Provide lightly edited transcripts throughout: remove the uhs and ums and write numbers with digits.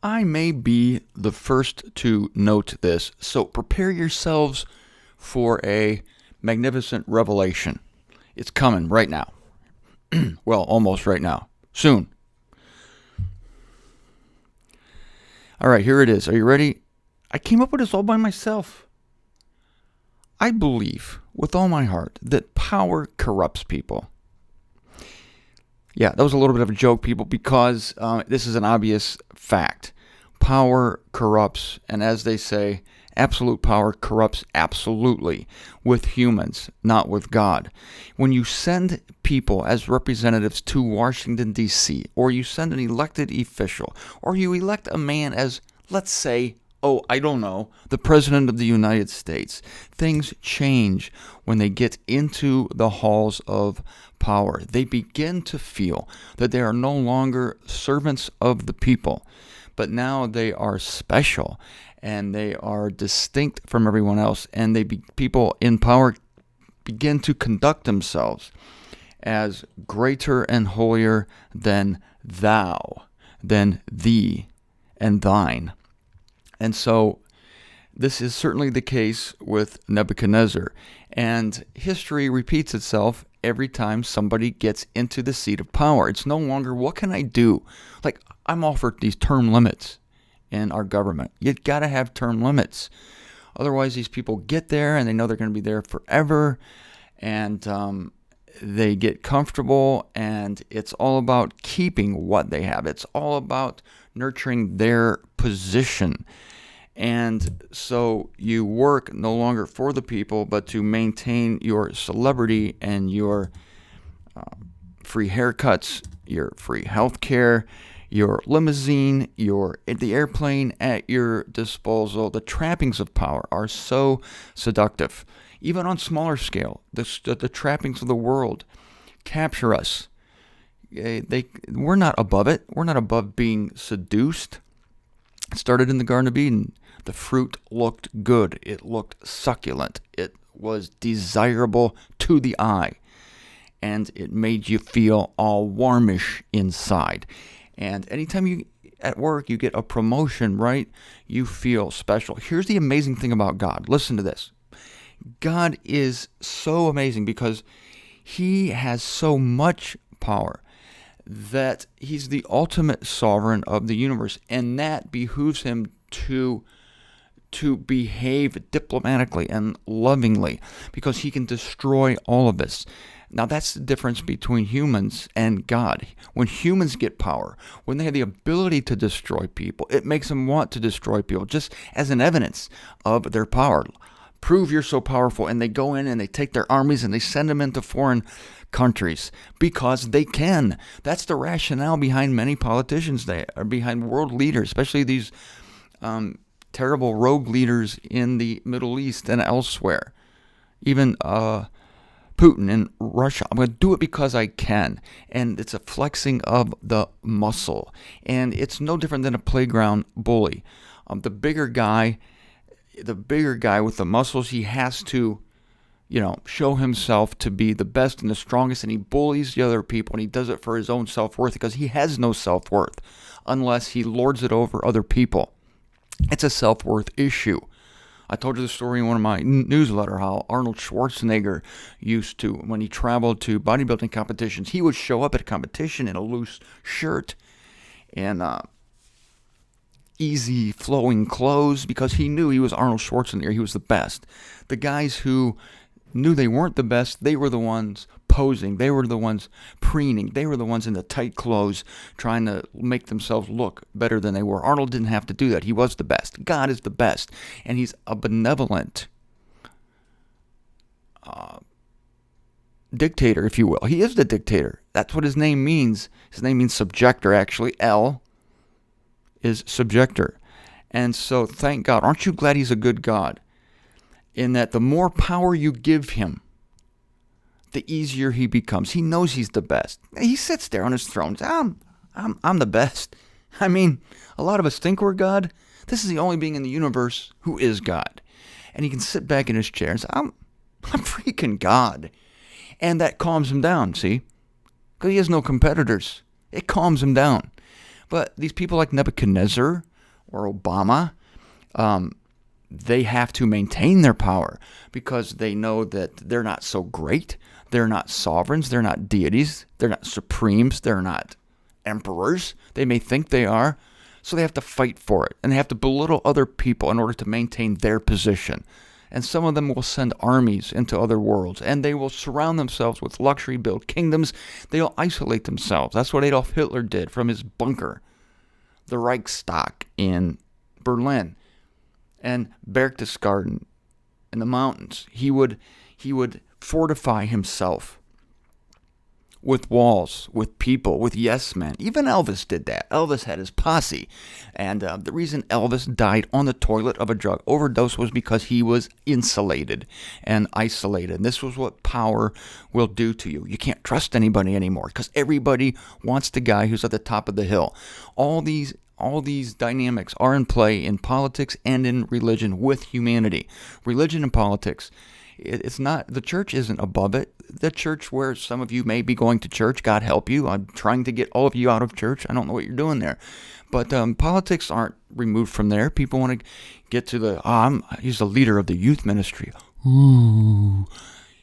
I may be the first to note this, so prepare yourselves for a magnificent revelation. It's coming right now. Well, almost right now. Soon. All right, here it is. Are you ready? I came up with this all by myself. I believe with all my heart that power corrupts people. Yeah, that was a little bit of a joke, people, because this is an obvious fact. Power corrupts, and as they say, absolute power corrupts absolutely with humans, not with God. When you send people as representatives to Washington, D.C., or you send an elected official, or you elect a man as, let's say, the President of the United States, things change when they get into the halls of power. They begin to feel that they are no longer servants of the people, but now they are special and they are distinct from everyone else, and people in power begin to conduct themselves as greater and holier than thou, than thee and thine. And so this is certainly the case with Nebuchadnezzar, and history repeats itself every time somebody gets into the seat of power. It's no longer, what can I do? Like, I'm offered these term limits in our government. You got to have term limits. Otherwise, these people get there and they know they're going to be there forever, and they get comfortable, and it's all about keeping what they have. It's all about nurturing their position. And so you work no longer for the people, but to maintain your celebrity and your free haircuts, your free health care, your limousine, the airplane at your disposal. The trappings of power are so seductive. Even on smaller scale, the trappings of the world capture us. We're not above it. We're not above being seduced. It started in the Garden of Eden. The fruit looked good. It looked succulent. It was desirable to the eye. And it made you feel all warmish inside. And anytime at work you get a promotion, right, you feel special. Here's the amazing thing about God. Listen to this. God is so amazing because he has so much power that he's the ultimate sovereign of the universe, and that behooves him to behave diplomatically and lovingly because he can destroy all of us. Now, that's the difference between humans and God. When humans get power, when they have the ability to destroy people, it makes them want to destroy people just as an evidence of their power. Prove you're so powerful, and they go in and they take their armies and they send them into foreign countries because they can. That's the rationale behind many politicians, behind world leaders, especially these terrible rogue leaders in the Middle East and elsewhere. Even Putin in Russia. I'm going to do it because I can. And it's a flexing of the muscle. And it's no different than a playground bully. The bigger guy with the muscles, he has to, show himself to be the best and the strongest, and he bullies the other people, and he does it for his own self-worth because he has no self-worth unless he lords it over other people. It's a self-worth issue. I told you the story in one of my newsletter how Arnold Schwarzenegger used to, when he traveled to bodybuilding competitions, he would show up at a competition in a loose shirt and easy flowing clothes because he knew he was Arnold Schwarzenegger. He was the best. The guys who knew they weren't the best, they were the ones posing. They were the ones preening. They were the ones in the tight clothes trying to make themselves look better than they were. Arnold didn't have to do that. He was the best. God is the best. And he's a benevolent dictator, if you will. He is the dictator. That's what his name means. His name means subjector, actually. L is subjector. And so, thank God. Aren't you glad he's a good God? In that the more power you give him, the easier he becomes. He knows he's the best. He sits there on his throne. I'm the best. I mean, a lot of us think we're God. This is the only being in the universe who is God. And he can sit back in his chair and say, I'm freaking God. And that calms him down, see? Because he has no competitors. It calms him down. But these people like Nebuchadnezzar, or Obama, they have to maintain their power because they know that they're not so great. They're not sovereigns. They're not deities. They're not supremes. They're not emperors. They may think they are. So they have to fight for it. And they have to belittle other people in order to maintain their position. And some of them will send armies into other worlds. And they will surround themselves with luxury, build kingdoms. They'll isolate themselves. That's what Adolf Hitler did from his bunker, the Reichstag in Berlin, and Berchtesgaden in the mountains. He would fortify himself with walls, with people, with yes men. Even Elvis did that. Elvis had his posse. And the reason Elvis died on the toilet of a drug overdose was because he was insulated and isolated. And this was what power will do to you. You can't trust anybody anymore because everybody wants the guy who's at the top of the hill. All these dynamics are in play in politics and in religion with humanity. Religion and politics. It's not, the church isn't above it. The church where some of you may be going to church, God help you. I'm trying to get all of you out of church. I don't know what you're doing there. But politics aren't removed from there. People want to get to he's the leader of the youth ministry. Ooh.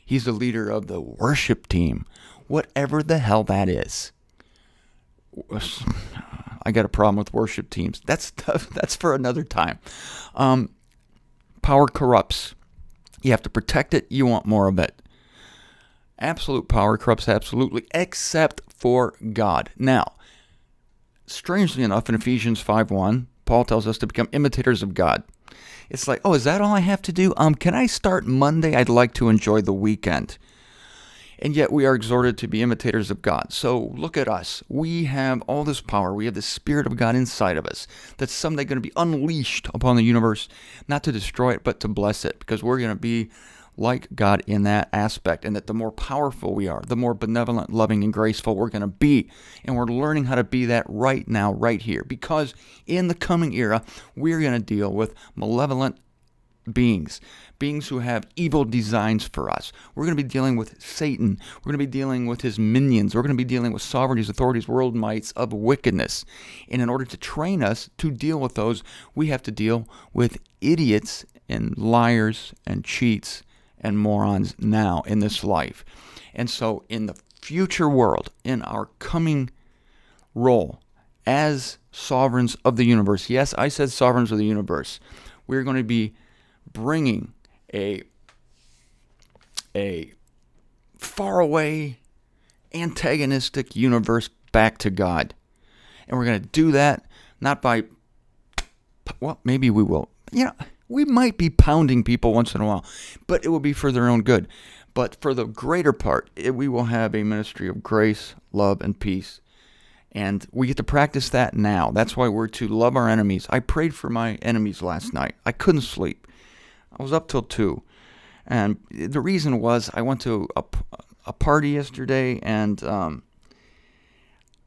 He's the leader of the worship team. Whatever the hell that is. I got a problem with worship teams. That's for another time. Power corrupts. You have to protect it. You want more of it. Absolute power corrupts absolutely, except for God. Now, strangely enough, in Ephesians 5:1, Paul tells us to become imitators of God. It's like, oh, is that all I have to do? Can I start Monday? I'd like to enjoy the weekend. And yet we are exhorted to be imitators of God. So look at us. We have all this power. We have the Spirit of God inside of us that's someday going to be unleashed upon the universe, not to destroy it, but to bless it, because we're going to be like God in that aspect, and that the more powerful we are, the more benevolent, loving, and graceful we're going to be. And we're learning how to be that right now, right here, because in the coming era, we're going to deal with malevolent beings who have evil designs for us. We're going to be dealing with Satan. We're going to be dealing with his minions. We're going to be dealing with sovereignties, authorities, world mights of wickedness. And in order to train us to deal with those, we have to deal with idiots and liars and cheats and morons now in this life. And so in the future world, in our coming role as sovereigns of the universe, yes, I said sovereigns of the universe, we're going to be bringing a faraway, antagonistic universe back to God. And we're going to do that not by, well, maybe we will. We might be pounding people once in a while, but it will be for their own good. But for the greater part, we will have a ministry of grace, love, and peace. And we get to practice that now. That's why we're to love our enemies. I prayed for my enemies last night. I couldn't sleep. I was up till 2. And the reason was I went to a party yesterday, and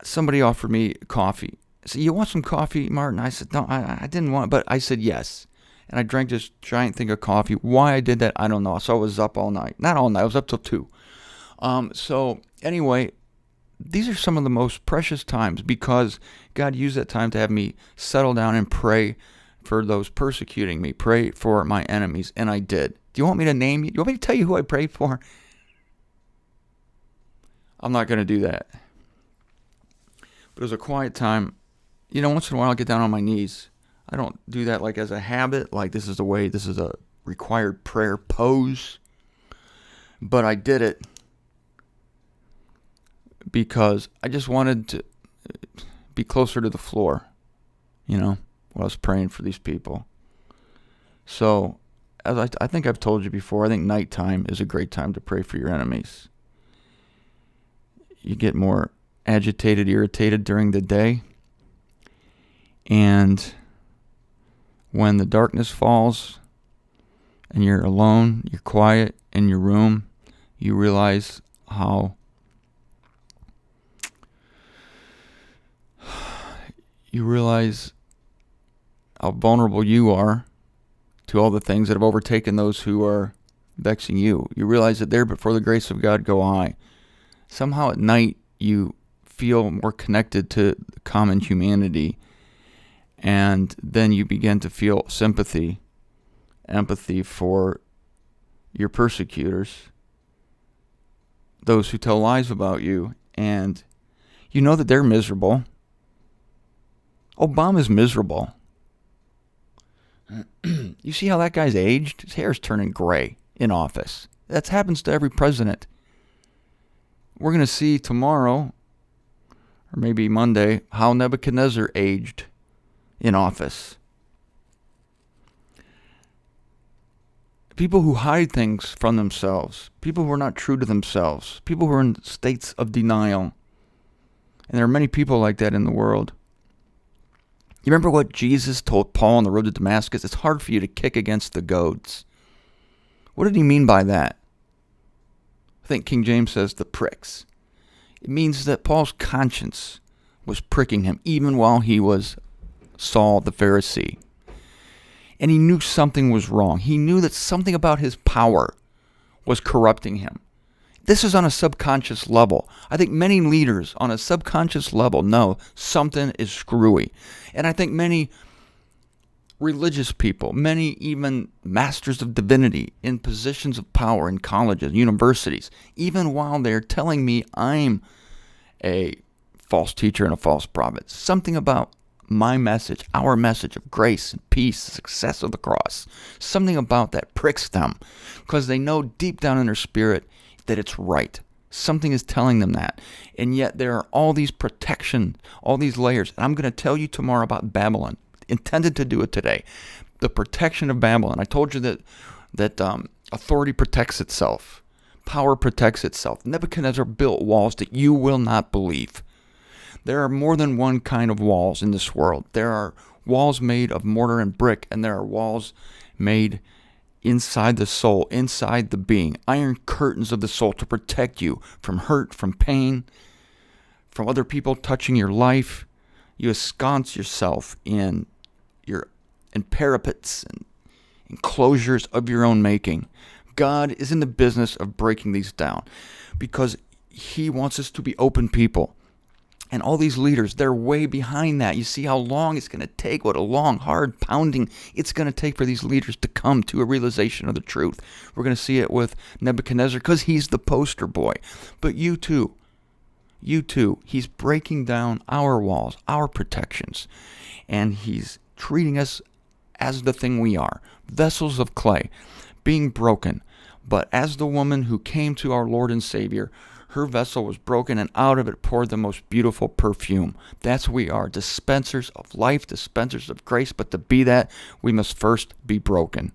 somebody offered me coffee. I said, you want some coffee, Martin? I said, no, I didn't want it, but I said yes. And I drank this giant thing of coffee. Why I did that, I don't know. So I was up all night. Not all night. I was up till 2. So anyway, these are some of the most precious times because God used that time to have me settle down and pray for those persecuting me. Pray for my enemies. And I did. Do you want me to name you? Do you want me to tell you who I prayed for? I'm not going to do that. But it was a quiet time. Once in a while I'll get down on my knees. I don't do that like as a habit, like this is a required prayer pose. But I did it because I just wanted to be closer to the floor, while I was praying for these people. So, as I think I've told you before, I think nighttime is a great time to pray for your enemies. You get more agitated, irritated during the day, and when the darkness falls and you're alone, you're quiet in your room, you realize how vulnerable you are to all the things that have overtaken those who are vexing you. You realize that there before the grace of God go I. Somehow at night you feel more connected to common humanity. And then you begin to feel sympathy, empathy for your persecutors, those who tell lies about you, and you know that they're miserable. Obama's miserable. You see how that guy's aged? His hair's turning gray in office. That happens to every president. We're going to see tomorrow, or maybe Monday, how Nebuchadnezzar aged in office. People who hide things from themselves, people who are not true to themselves, people who are in states of denial. And there are many people like that in the world. You remember what Jesus told Paul on the road to Damascus? It's hard for you to kick against the goads. What did he mean by that? I think King James says the pricks. It means that Paul's conscience was pricking him even while he was Saul the Pharisee. And he knew something was wrong. He knew that something about his power was corrupting him. This is on a subconscious level. I think many leaders on a subconscious level know something is screwy. And I think many religious people, many even masters of divinity in positions of power in colleges, universities, even while they're telling me I'm a false teacher and a false prophet, something about my message, our message of grace and peace, the success of the cross, something about that pricks them because they know deep down in their spirit that it's right. Something is telling them that. And yet there are all these protection, all these layers. And I'm going to tell you tomorrow about Babylon. Intended to do it today. The protection of Babylon. I told you that authority protects itself. Power protects itself. Nebuchadnezzar built walls that you will not believe. There are more than one kind of walls in this world. There are walls made of mortar and brick, and there are walls made inside the soul, inside the being. Iron curtains of the soul to protect you from hurt, from pain, from other people touching your life. You ensconce yourself in parapets and enclosures of your own making. God is in the business of breaking these down because he wants us to be open people. And all these leaders, they're way behind that. You see how long it's going to take, what a long, hard pounding it's going to take for these leaders to come to a realization of the truth. We're going to see it with Nebuchadnezzar because he's the poster boy. But you too, he's breaking down our walls, our protections. And he's treating us as the thing we are, vessels of clay, being broken. But as the woman who came to our Lord and Savior, her vessel was broken, and out of it poured the most beautiful perfume. That's what we are, dispensers of life, dispensers of grace. But to be that, we must first be broken.